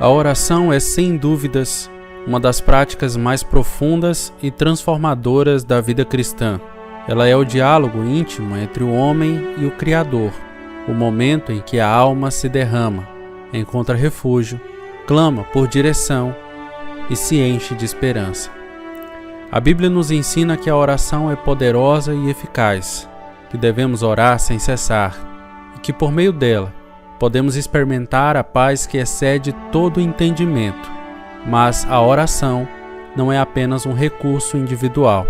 A oração é, sem dúvidas, uma das práticas mais profundas e transformadoras da vida cristã. Ela é o diálogo íntimo entre o homem e o Criador, o momento em que a alma se derrama, encontra refúgio, clama por direção e se enche de esperança. A Bíblia nos ensina que a oração é poderosa e eficaz, que devemos orar sem cessar e que, por meio dela, podemos experimentar a paz que excede todo entendimento. Mas a oração não é apenas um recurso individual.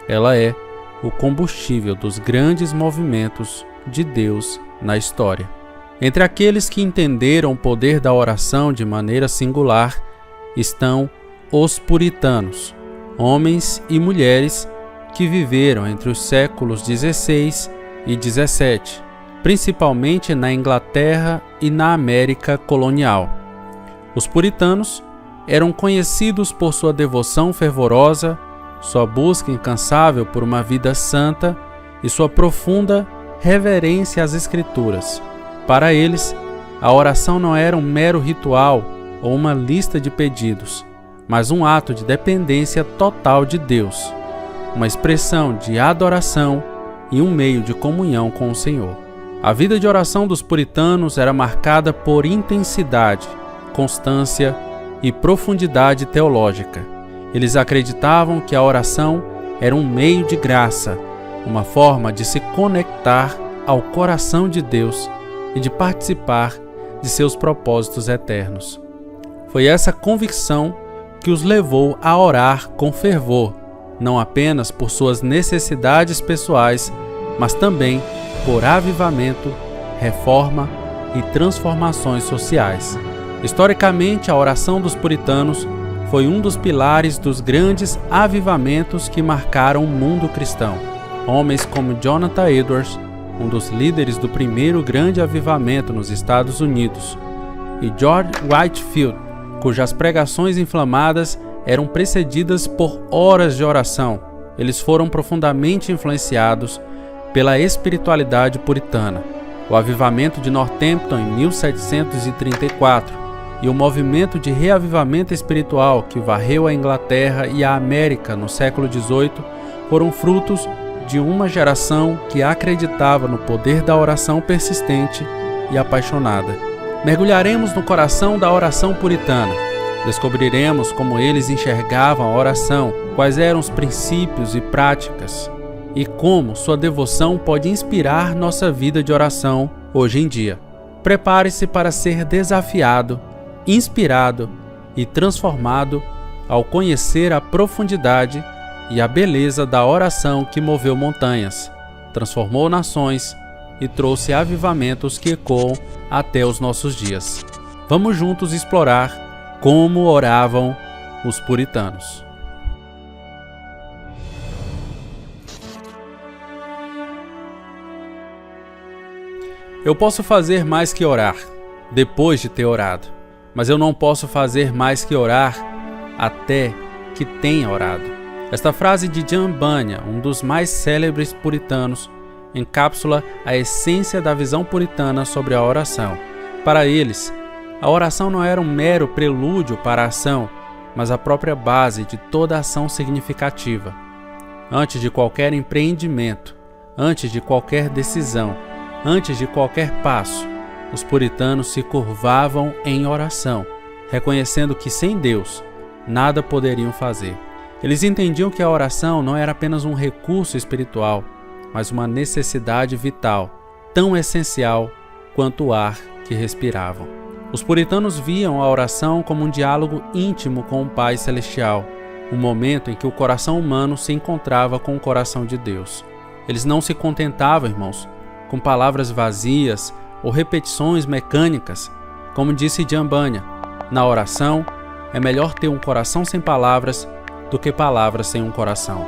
Ela é o combustível dos grandes movimentos de Deus na história. Entre aqueles que entenderam o poder da oração de maneira singular estão os puritanos, homens e mulheres que viveram entre os séculos XVI e XVII, principalmente na Inglaterra e na América colonial. Os puritanos eram conhecidos por sua devoção fervorosa, sua busca incansável por uma vida santa e sua profunda reverência às Escrituras. Para eles, a oração não era um mero ritual ou uma lista de pedidos, mas um ato de dependência total de Deus, uma expressão de adoração e um meio de comunhão com o Senhor. A vida de oração dos puritanos era marcada por intensidade, constância e profundidade teológica. Eles acreditavam que a oração era um meio de graça, uma forma de se conectar ao coração de Deus e de participar de seus propósitos eternos. Foi essa convicção que os levou a orar com fervor, não apenas por suas necessidades pessoais, mas também por avivamento, reforma e transformações sociais. Historicamente, a oração dos puritanos foi um dos pilares dos grandes avivamentos que marcaram o mundo cristão. Homens como Jonathan Edwards, um dos líderes do primeiro grande avivamento nos Estados Unidos, e George Whitefield, cujas pregações inflamadas eram precedidas por horas de oração. Eles foram profundamente influenciados pela espiritualidade puritana. O avivamento de Northampton em 1734 e o movimento de reavivamento espiritual que varreu a Inglaterra e a América no século XVIII foram frutos de uma geração que acreditava no poder da oração persistente e apaixonada. Mergulharemos no coração da oração puritana. Descobriremos como eles enxergavam a oração, quais eram os princípios e práticas, e como sua devoção pode inspirar nossa vida de oração hoje em dia. Prepare-se para ser desafiado, inspirado e transformado ao conhecer a profundidade e a beleza da oração que moveu montanhas, transformou nações e trouxe avivamentos que ecoam até os nossos dias. Vamos juntos explorar como oravam os puritanos. Eu posso fazer mais que orar, depois de ter orado, mas eu não posso fazer mais que orar até que tenha orado. Esta frase de John Bunyan, um dos mais célebres puritanos, encapsula a essência da visão puritana sobre a oração. Para eles, a oração não era um mero prelúdio para a ação, mas a própria base de toda ação significativa. Antes de qualquer empreendimento, antes de qualquer decisão, antes de qualquer passo, os puritanos se curvavam em oração, reconhecendo que sem Deus nada poderiam fazer. Eles entendiam que a oração não era apenas um recurso espiritual, mas uma necessidade vital, tão essencial quanto o ar que respiravam. Os puritanos viam a oração como um diálogo íntimo com o Pai Celestial, um momento em que o coração humano se encontrava com o coração de Deus. Eles não se contentavam, irmãos, com palavras vazias ou repetições mecânicas. Como disse John Bunyan, na oração é melhor ter um coração sem palavras do que palavras sem um coração.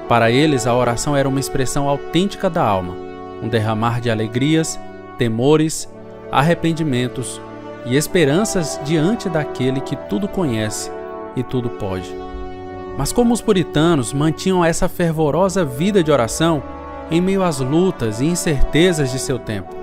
Para eles, a oração era uma expressão autêntica da alma, um derramar de alegrias, temores, arrependimentos e esperanças diante daquele que tudo conhece e tudo pode. Mas como os puritanos mantinham essa fervorosa vida de oração em meio às lutas e incertezas de seu tempo?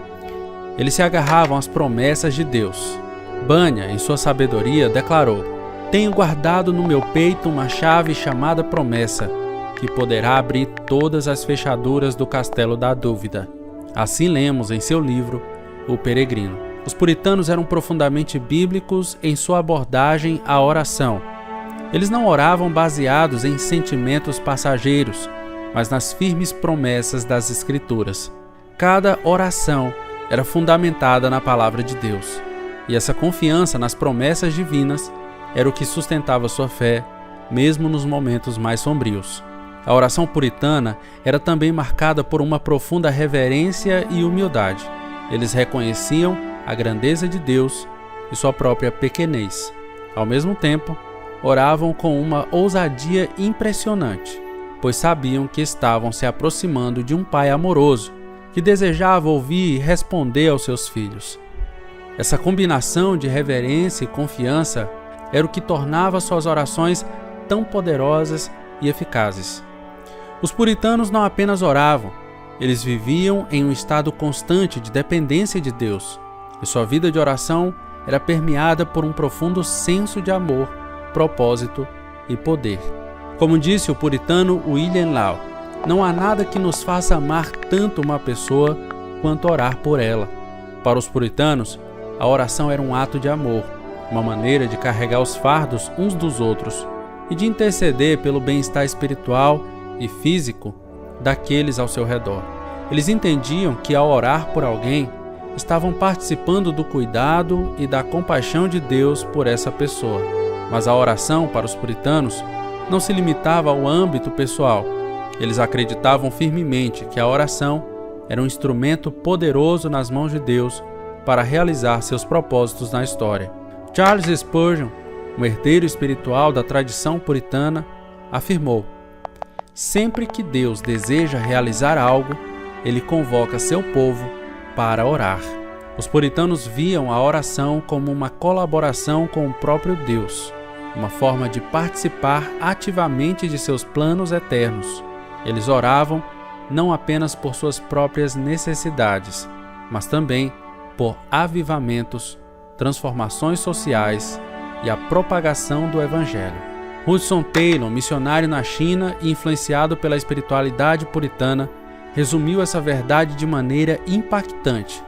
Eles se agarravam às promessas de Deus. Bunyan, em sua sabedoria, declarou: "Tenho guardado no meu peito uma chave chamada promessa, que poderá abrir todas as fechaduras do castelo da dúvida." Assim lemos em seu livro, O Peregrino. Os puritanos eram profundamente bíblicos em sua abordagem à oração. Eles não oravam baseados em sentimentos passageiros, mas nas firmes promessas das Escrituras. Cada oração era fundamentada na palavra de Deus, e essa confiança nas promessas divinas era o que sustentava sua fé, mesmo nos momentos mais sombrios. A oração puritana era também marcada por uma profunda reverência e humildade. Eles reconheciam a grandeza de Deus e sua própria pequenez. Ao mesmo tempo, oravam com uma ousadia impressionante, pois sabiam que estavam se aproximando de um pai amoroso, que desejava ouvir e responder aos seus filhos. Essa combinação de reverência e confiança era o que tornava suas orações tão poderosas e eficazes. Os puritanos não apenas oravam, eles viviam em um estado constante de dependência de Deus, e sua vida de oração era permeada por um profundo senso de amor, propósito e poder. Como disse o puritano William Law, não há nada que nos faça amar tanto uma pessoa quanto orar por ela. Para os puritanos, a oração era um ato de amor, uma maneira de carregar os fardos uns dos outros e de interceder pelo bem-estar espiritual e físico daqueles ao seu redor. Eles entendiam que ao orar por alguém, estavam participando do cuidado e da compaixão de Deus por essa pessoa. Mas a oração, para os puritanos, não se limitava ao âmbito pessoal. Eles acreditavam firmemente que a oração era um instrumento poderoso nas mãos de Deus para realizar seus propósitos na história. Charles Spurgeon, um herdeiro espiritual da tradição puritana, afirmou: "Sempre que Deus deseja realizar algo, Ele convoca seu povo para orar." Os puritanos viam a oração como uma colaboração com o próprio Deus, uma forma de participar ativamente de seus planos eternos. Eles oravam não apenas por suas próprias necessidades, mas também por avivamentos, transformações sociais e a propagação do Evangelho. Hudson Taylor, missionário na China e influenciado pela espiritualidade puritana, resumiu essa verdade de maneira impactante: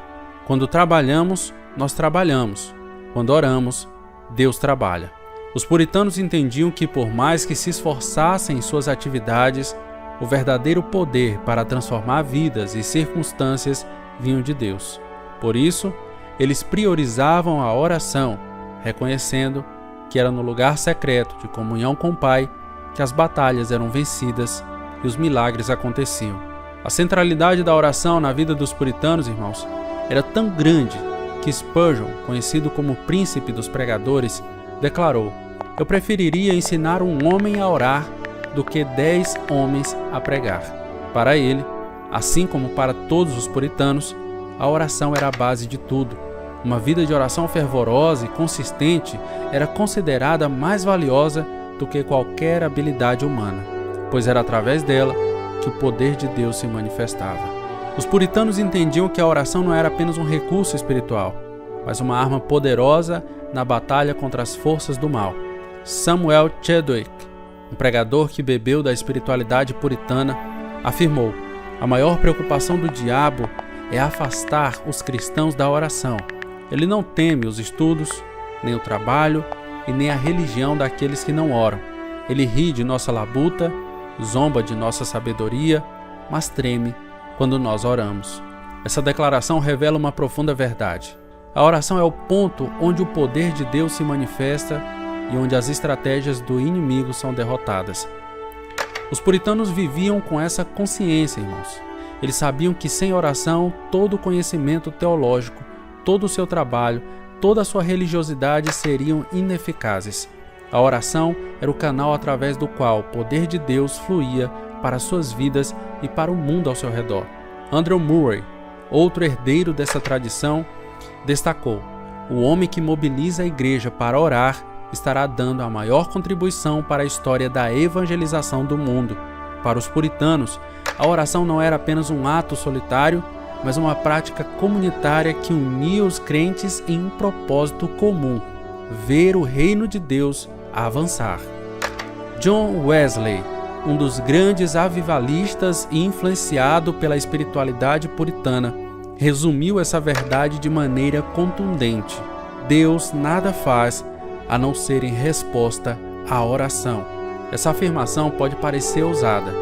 quando trabalhamos, nós trabalhamos. Quando oramos, Deus trabalha. Os puritanos entendiam que, por mais que se esforçassem em suas atividades, o verdadeiro poder para transformar vidas e circunstâncias vinham de Deus. Por isso, eles priorizavam a oração, reconhecendo que era no lugar secreto de comunhão com o Pai que as batalhas eram vencidas e os milagres aconteciam. A centralidade da oração na vida dos puritanos, irmãos, era tão grande que Spurgeon, conhecido como o príncipe dos pregadores, declarou: "Eu preferiria ensinar um homem a orar do que 10 homens a pregar." Para ele, assim como para todos os puritanos, a oração era a base de tudo. Uma vida de oração fervorosa e consistente era considerada mais valiosa do que qualquer habilidade humana, pois era através dela que o poder de Deus se manifestava. Os puritanos entendiam que a oração não era apenas um recurso espiritual, mas uma arma poderosa na batalha contra as forças do mal. Samuel Chadwick, um pregador que bebeu da espiritualidade puritana, afirmou: "A maior preocupação do diabo é afastar os cristãos da oração. Ele não teme os estudos, nem o trabalho e nem a religião daqueles que não oram. Ele ri de nossa labuta, zomba de nossa sabedoria, mas treme quando nós oramos." Essa declaração revela uma profunda verdade. A oração é o ponto onde o poder de Deus se manifesta e onde as estratégias do inimigo são derrotadas. Os puritanos viviam com essa consciência, irmãos. Eles sabiam que sem oração, todo o conhecimento teológico, todo o seu trabalho, toda a sua religiosidade seriam ineficazes. A oração era o canal através do qual o poder de Deus fluía para as suas vidas e para o mundo ao seu redor. Andrew Murray, outro herdeiro dessa tradição, destacou: "O homem que mobiliza a igreja para orar estará dando a maior contribuição para a história da evangelização do mundo." Para os puritanos, a oração não era apenas um ato solitário, mas uma prática comunitária que unia os crentes em um propósito comum: ver o reino de Deus avançar. John Wesley, um dos grandes avivalistas e influenciado pela espiritualidade puritana, resumiu essa verdade de maneira contundente: Deus nada faz a não ser em resposta à oração. Essa afirmação pode parecer ousada,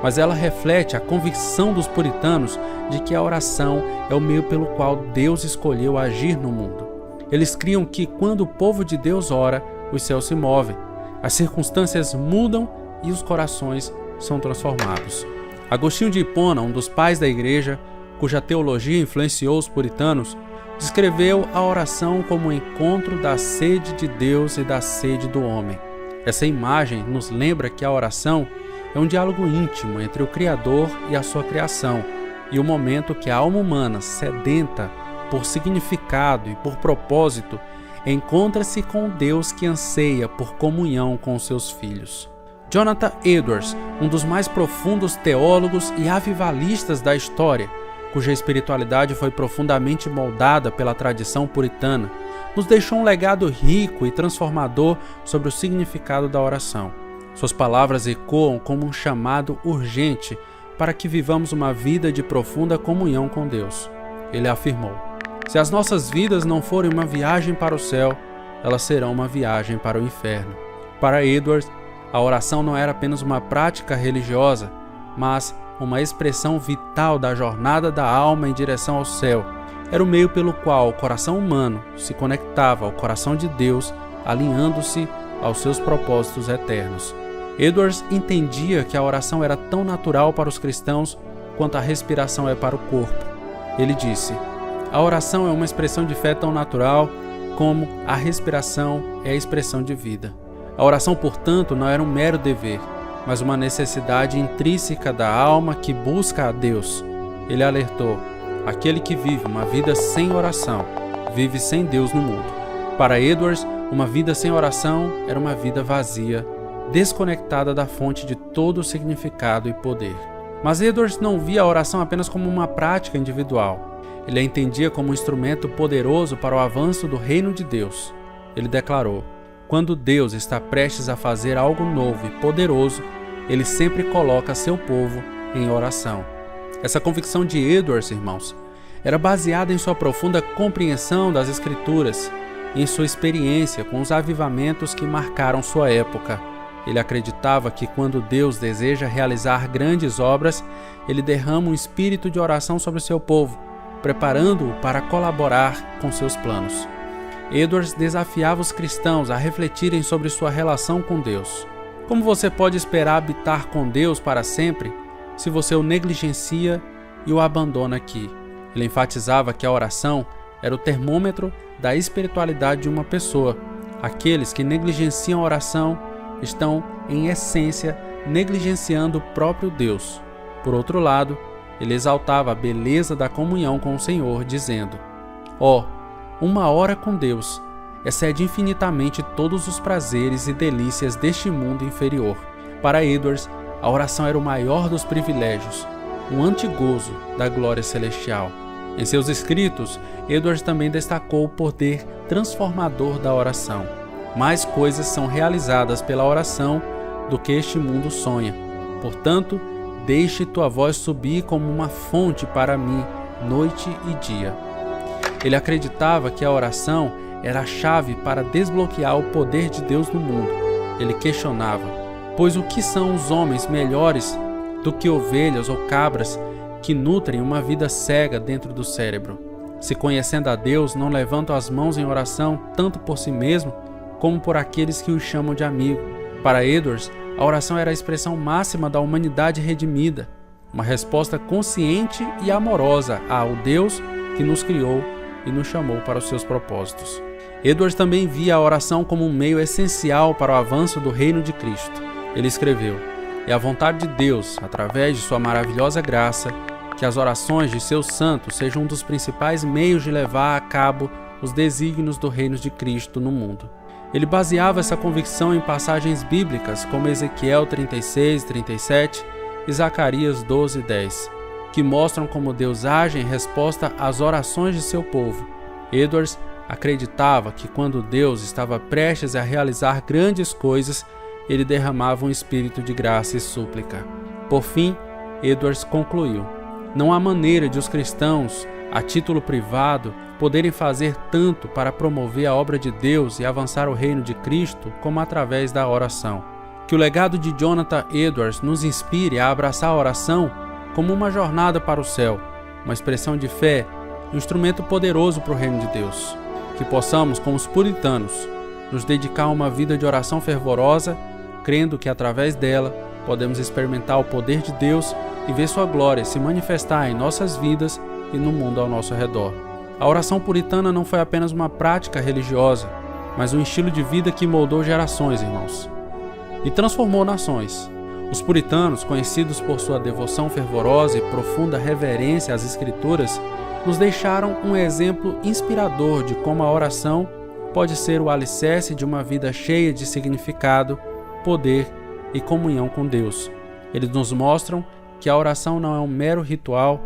mas ela reflete a convicção dos puritanos de que a oração é o meio pelo qual Deus escolheu agir no mundo. Eles criam que quando o povo de Deus ora, os céus se movem, as circunstâncias mudam e os corações são transformados. Agostinho de Hipona, um dos pais da igreja, cuja teologia influenciou os puritanos, descreveu a oração como o encontro da sede de Deus e da sede do homem. Essa imagem nos lembra que a oração é um diálogo íntimo entre o Criador e a sua criação, e o momento que a alma humana, sedenta por significado e por propósito, encontra-se com Deus que anseia por comunhão com os seus filhos. Jonathan Edwards, um dos mais profundos teólogos e avivalistas da história, cuja espiritualidade foi profundamente moldada pela tradição puritana, nos deixou um legado rico e transformador sobre o significado da oração. Suas palavras ecoam como um chamado urgente para que vivamos uma vida de profunda comunhão com Deus. Ele afirmou: se as nossas vidas não forem uma viagem para o céu, elas serão uma viagem para o inferno. Para Edwards, a oração não era apenas uma prática religiosa, mas uma expressão vital da jornada da alma em direção ao céu. Era o meio pelo qual o coração humano se conectava ao coração de Deus, alinhando-se aos seus propósitos eternos. Edwards entendia que a oração era tão natural para os cristãos quanto a respiração é para o corpo. Ele disse: a oração é uma expressão de fé tão natural como a respiração é a expressão de vida. A oração, portanto, não era um mero dever, mas uma necessidade intrínseca da alma que busca a Deus. Ele alertou: aquele que vive uma vida sem oração, vive sem Deus no mundo. Para Edwards, uma vida sem oração era uma vida vazia, desconectada da fonte de todo o significado e poder. Mas Edwards não via a oração apenas como uma prática individual. Ele a entendia como um instrumento poderoso para o avanço do reino de Deus. Ele declarou: quando Deus está prestes a fazer algo novo e poderoso, Ele sempre coloca seu povo em oração. Essa convicção de Edwards, irmãos, era baseada em sua profunda compreensão das Escrituras e em sua experiência com os avivamentos que marcaram sua época. Ele acreditava que quando Deus deseja realizar grandes obras, Ele derrama um espírito de oração sobre seu povo, preparando-o para colaborar com seus planos. Edwards desafiava os cristãos a refletirem sobre sua relação com Deus. Como você pode esperar habitar com Deus para sempre se você o negligencia e o abandona aqui? Ele enfatizava que a oração era o termômetro da espiritualidade de uma pessoa. Aqueles que negligenciam a oração estão, em essência, negligenciando o próprio Deus. Por outro lado, ele exaltava a beleza da comunhão com o Senhor, dizendo: uma hora com Deus excede infinitamente todos os prazeres e delícias deste mundo inferior. Para Edwards, a oração era o maior dos privilégios, um antigozo da glória celestial. Em seus escritos, Edwards também destacou o poder transformador da oração. Mais coisas são realizadas pela oração do que este mundo sonha. Portanto, deixe tua voz subir como uma fonte para mim, noite e dia. Ele acreditava que a oração era a chave para desbloquear o poder de Deus no mundo. Ele questionava: pois o que são os homens melhores do que ovelhas ou cabras que nutrem uma vida cega dentro do cérebro? Se conhecendo a Deus, não levantam as mãos em oração tanto por si mesmo, como por aqueles que os chamam de amigo. Para Edwards, a oração era a expressão máxima da humanidade redimida, uma resposta consciente e amorosa ao Deus que nos criou e nos chamou para os seus propósitos. Edwards também via a oração como um meio essencial para o avanço do reino de Cristo. Ele escreveu: é a vontade de Deus, através de sua maravilhosa graça, que as orações de seus santos sejam um dos principais meios de levar a cabo os desígnios do reino de Cristo no mundo. Ele baseava essa convicção em passagens bíblicas como Ezequiel 36, 37 e Zacarias 12, 10. que mostram como Deus age em resposta às orações de seu povo. Edwards acreditava que quando Deus estava prestes a realizar grandes coisas, ele derramava um espírito de graça e súplica. Por fim, Edwards concluiu: não há maneira de os cristãos, a título privado, poderem fazer tanto para promover a obra de Deus e avançar o reino de Cristo como através da oração. Que o legado de Jonathan Edwards nos inspire a abraçar a oração como uma jornada para o céu, uma expressão de fé, um instrumento poderoso para o reino de Deus. Que possamos, como os puritanos, nos dedicar a uma vida de oração fervorosa, crendo que através dela podemos experimentar o poder de Deus e ver sua glória se manifestar em nossas vidas e no mundo ao nosso redor. A oração puritana não foi apenas uma prática religiosa, mas um estilo de vida que moldou gerações, irmãos, e transformou nações. Os puritanos, conhecidos por sua devoção fervorosa e profunda reverência às Escrituras, nos deixaram um exemplo inspirador de como a oração pode ser o alicerce de uma vida cheia de significado, poder e comunhão com Deus. Eles nos mostram que a oração não é um mero ritual,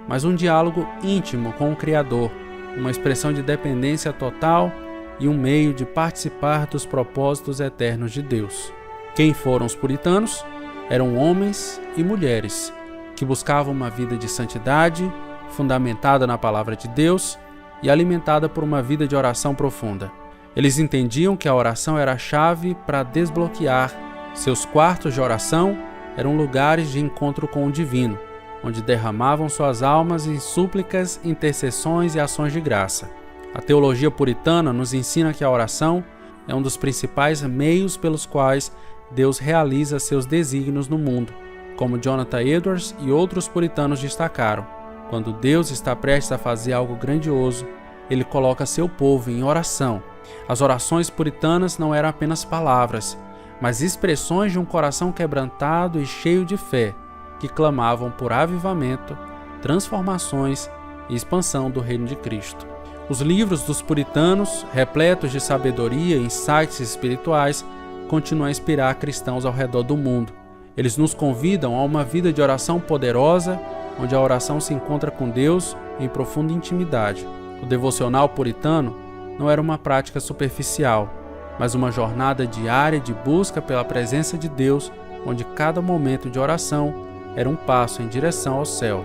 mas um diálogo íntimo com o Criador, uma expressão de dependência total e um meio de participar dos propósitos eternos de Deus. Quem foram os puritanos? Eram homens e mulheres que buscavam uma vida de santidade, fundamentada na palavra de Deus e alimentada por uma vida de oração profunda. Eles entendiam que a oração era a chave para desbloquear. Seus quartos de oração eram lugares de encontro com o divino, onde derramavam suas almas em súplicas, intercessões e ações de graça. A teologia puritana nos ensina que a oração é um dos principais meios pelos quais Deus realiza seus desígnios no mundo, como Jonathan Edwards e outros puritanos destacaram. Quando Deus está prestes a fazer algo grandioso, Ele coloca seu povo em oração. As orações puritanas não eram apenas palavras, mas expressões de um coração quebrantado e cheio de fé, que clamavam por avivamento, transformações e expansão do reino de Cristo. Os livros dos puritanos, repletos de sabedoria e insights espirituais, continuam a inspirar cristãos ao redor do mundo. Eles nos convidam a uma vida de oração poderosa, onde a oração se encontra com Deus em profunda intimidade. O devocional puritano não era uma prática superficial, mas uma jornada diária de busca pela presença de Deus, onde cada momento de oração era um passo em direção ao céu.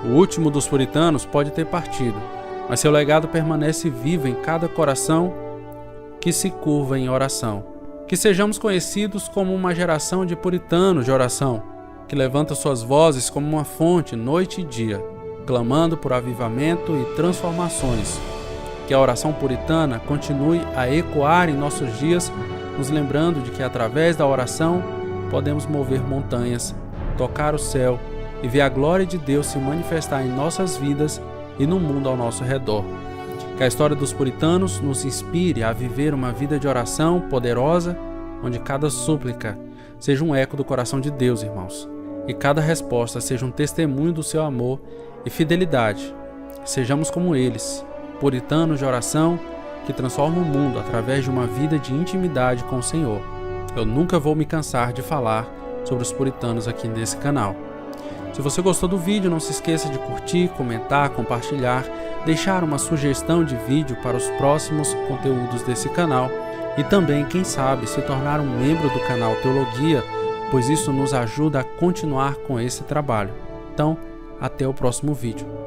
O último dos puritanos pode ter partido, mas seu legado permanece vivo em cada coração que se curva em oração. Que sejamos conhecidos como uma geração de puritanos de oração, que levanta suas vozes como uma fonte noite e dia, clamando por avivamento e transformações. Que a oração puritana continue a ecoar em nossos dias, nos lembrando de que através da oração podemos mover montanhas, tocar o céu e ver a glória de Deus se manifestar em nossas vidas e no mundo ao nosso redor. Que a história dos puritanos nos inspire a viver uma vida de oração poderosa, onde cada súplica seja um eco do coração de Deus, irmãos, e cada resposta seja um testemunho do seu amor e fidelidade. Sejamos como eles, puritanos de oração que transformam o mundo através de uma vida de intimidade com o Senhor. Eu nunca vou me cansar de falar sobre os puritanos aqui nesse canal. Se você gostou do vídeo, não se esqueça de curtir, comentar, compartilhar, deixar uma sugestão de vídeo para os próximos conteúdos desse canal e também, quem sabe, se tornar um membro do canal Teologia, pois isso nos ajuda a continuar com esse trabalho. Então, até o próximo vídeo.